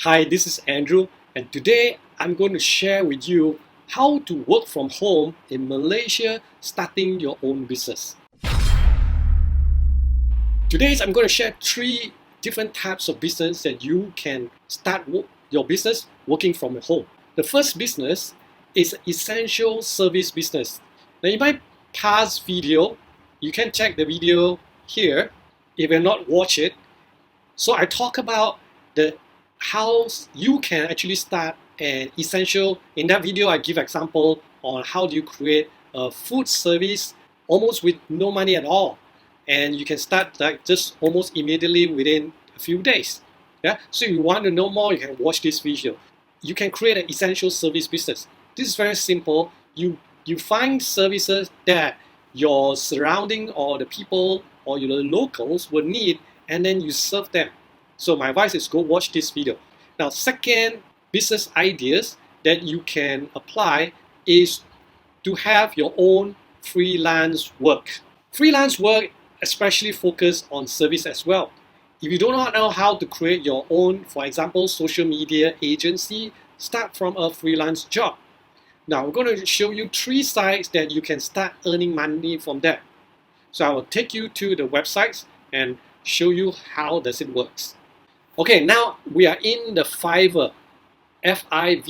Hi, this is Andrew, and today I'm going to share with you how to work from home in Malaysia starting your own business. Today I'm going to share 3 different types of business that you can start your business working from home. The first business is essential service business. Now in my past video, you can check the video here if you've not watched it. So I talk about how you can actually start an essential. In that video, I give example on how do you create a food service almost with no money at all, and you can start like just almost immediately within a few days. Yeah. So if you want to know more, you can watch this video. You can create an essential service business. This is very simple. You find services that your surrounding or the people or your locals will need, and then you serve them. So my advice is go watch this video. Now, second business ideas that you can apply is to have your own freelance work. Freelance work especially focus on service as well. If you do not know how to create your own, for example, social media agency, start from a freelance job. Now, we're going to show you 3 sites that you can start earning money from that. So I will take you to the websites and show you how does it works. Okay, now we are in the Fiverr, Fiverr.com.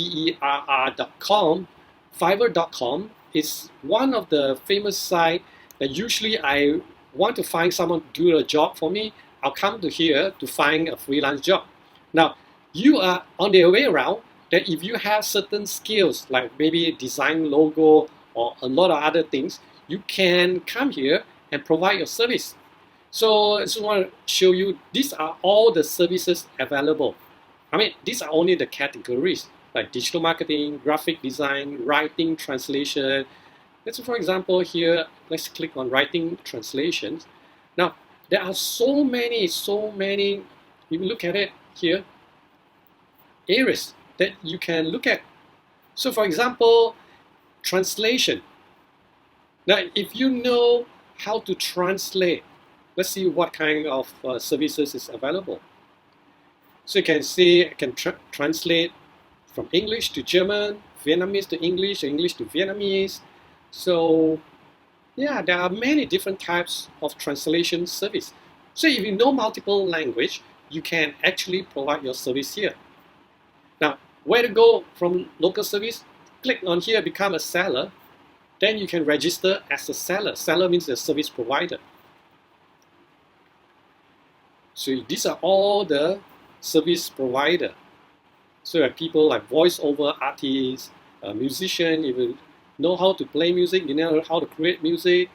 Fiverr.com is one of the famous sites that usually I want to find someone to do a job for me. I'll come to here to find a freelance job. Now, you are on the way around that if you have certain skills like maybe design logo or a lot of other things, you can come here and provide your service. So I just want to show you, these are all the services available. I mean, these are only the categories like digital marketing, graphic design, writing, translation. Let's for example here, let's click on writing translations. Now, there are so many, if you look at it here, areas that you can look at. So for example, translation. Now, if you know how to translate, let's see what kind of services is available. So you can see I can translate from English to German, Vietnamese to English, English to Vietnamese. So yeah, there are many different types of translation service. So if you know multiple language, you can actually provide your service here. Now, where to go from local service? Click on here, become a seller. Then you can register as a seller. Seller means a service provider. So these are all the service provider. So you have people like voiceover artists, musician, even know how to play music, you know how to create music,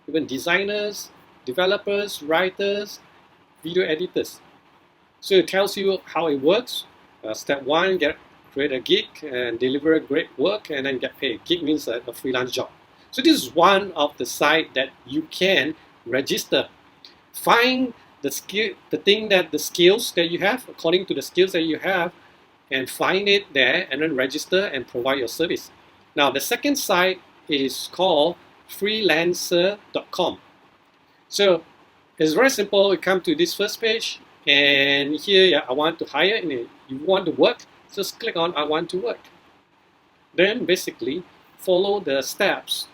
even designers, developers, writers, video editors. So it tells you how it works. Step 1, create a gig and deliver great work and then get paid. Gig means a freelance job. So this is one of the sites that you can register. Find the skills that you have, according to the skills that you have, and find it there and then register and provide your service. Now the second site is called freelancer.com. So it's very simple. You come to this first page and here I want to hire, and you want to work, just click on I want to work. Then basically follow the steps.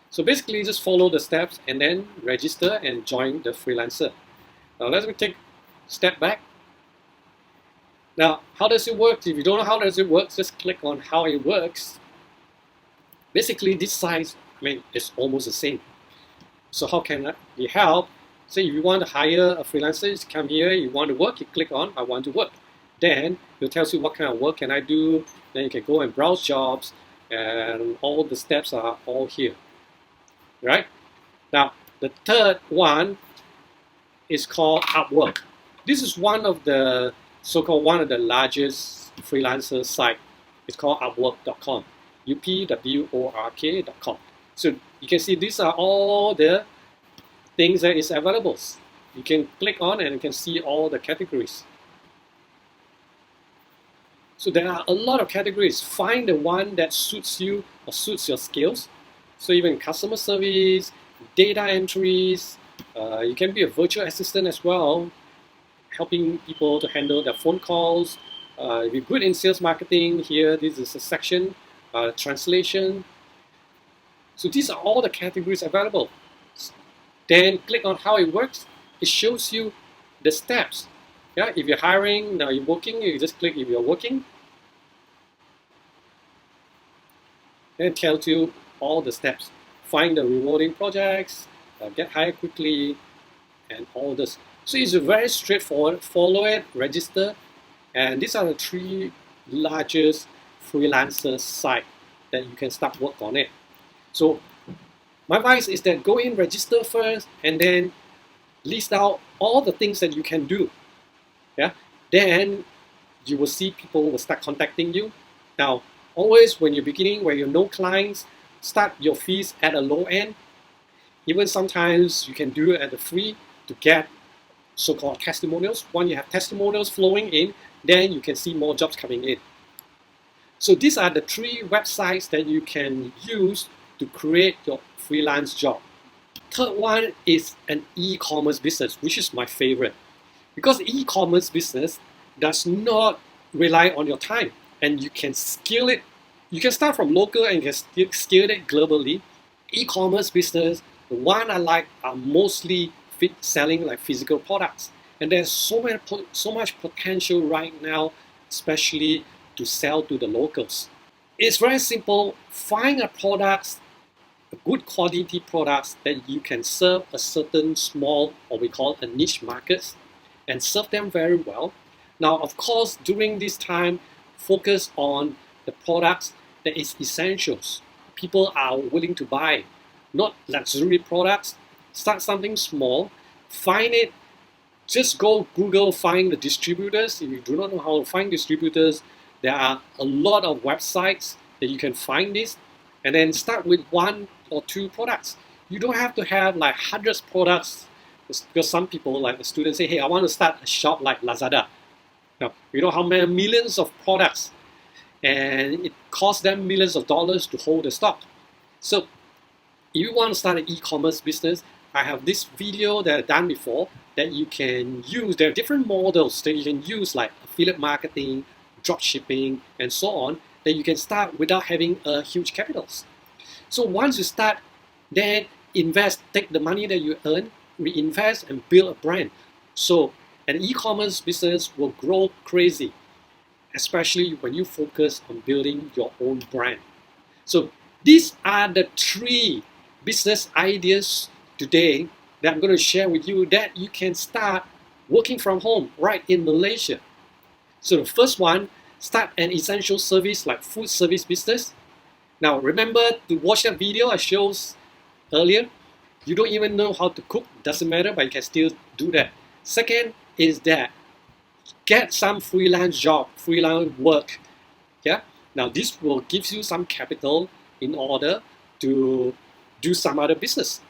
So basically just follow the steps and then register and join the freelancer. Now let me take a step back. Now, how does it work? If you don't know how does it work, just click on how it works. Basically, this site, is almost the same. So how can it help? Say if you want to hire a freelancer, you come here, you want to work, you click on I want to work. Then it tells you what kind of work can I do. Then you can go and browse jobs, and all the steps are all here. Right? Now, the third one is called Upwork. This is one of the one of the largest freelancer site. It's called Upwork.com. Upwork.com. So you can see these are all the things that is available. You can click on and you can see all the categories. So there are a lot of categories. Find the one that suits you or suits your skills. So even customer service, data entries, you can be a virtual assistant as well, helping people to handle their phone calls. If you're good in sales marketing, here this is a section, translation. So these are all the categories available. Then click on how it works. It shows you the steps. Yeah, if you're hiring, now you're working, you just click if you're working. Then it tells you all the steps. Find the rewarding projects, get hired quickly, and all this. So it's very straightforward. Follow it, register, and these are the 3 largest freelancer sites that you can start work on it. So my advice is that go in, register first, and then list out all the things that you can do. Yeah, then you will see people will start contacting you. Now, always when you're beginning, when you have no clients, start your fees at a low end. Even sometimes you can do it at the free to get so-called testimonials. Once you have testimonials flowing in, then you can see more jobs coming in. So these are the 3 websites that you can use to create your freelance job. Third one is an e-commerce business, which is my favorite. Because e-commerce business does not rely on your time, and you can scale it. You can start from local and you can scale it globally. E-commerce business, the one I like are mostly selling like physical products. And there's so much potential right now, especially to sell to the locals. It's very simple. Find a product, a good quality products that you can serve a certain small, or we call a niche markets, and serve them very well. Now, of course, during this time, focus on the products that is essentials. People are willing to buy, not luxury products. Start something small, find it. Just go Google, find the distributors. If you do not know how to find distributors, there are a lot of websites that you can find this, and then start with 1 or 2 products. You don't have to have like hundreds of products, because some people, like the students, say, hey, I want to start a shop like Lazada. Now, you know how many millions of products, and it costs them millions of dollars to hold the stock. So if you want to start an e-commerce business, I have this video that I've done before that you can use. There are different models that you can use, like affiliate marketing, drop shipping, and so on, that you can start without having a huge capitals. So once you start, then invest, take the money that you earn, reinvest, and build a brand. So an e-commerce business will grow crazy, especially when you focus on building your own brand. So these are the 3 business ideas today that I'm going to share with you that you can start working from home right in Malaysia. So the first one, start an essential service like food service business. Now remember to watch that video I showed earlier. You don't even know how to cook, doesn't matter, but you can still do that. Second is that get some freelance job, freelance work. Yeah. Now this will give you some capital in order to do some other business.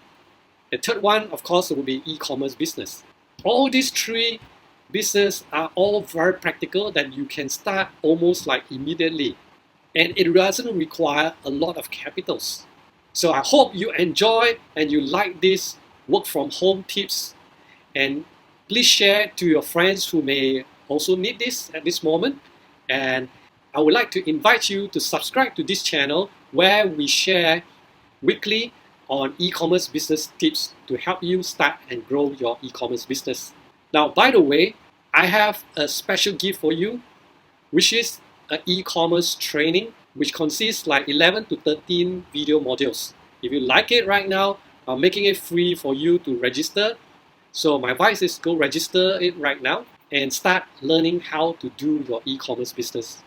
The third one, of course, will be e-commerce business. All these 3 business are all very practical that you can start almost like immediately. And it doesn't require a lot of capitals. So I hope you enjoy and you like this work from home tips. And please share to your friends who may also need this at this moment. And I would like to invite you to subscribe to this channel where we share weekly on e-commerce business tips to help you start and grow your e-commerce business. Now, by the way, I have a special gift for you, which is an e-commerce training, which consists like 11 to 13 video modules. If you like it right now, I'm making it free for you to register. So my advice is go register it right now and start learning how to do your e-commerce business.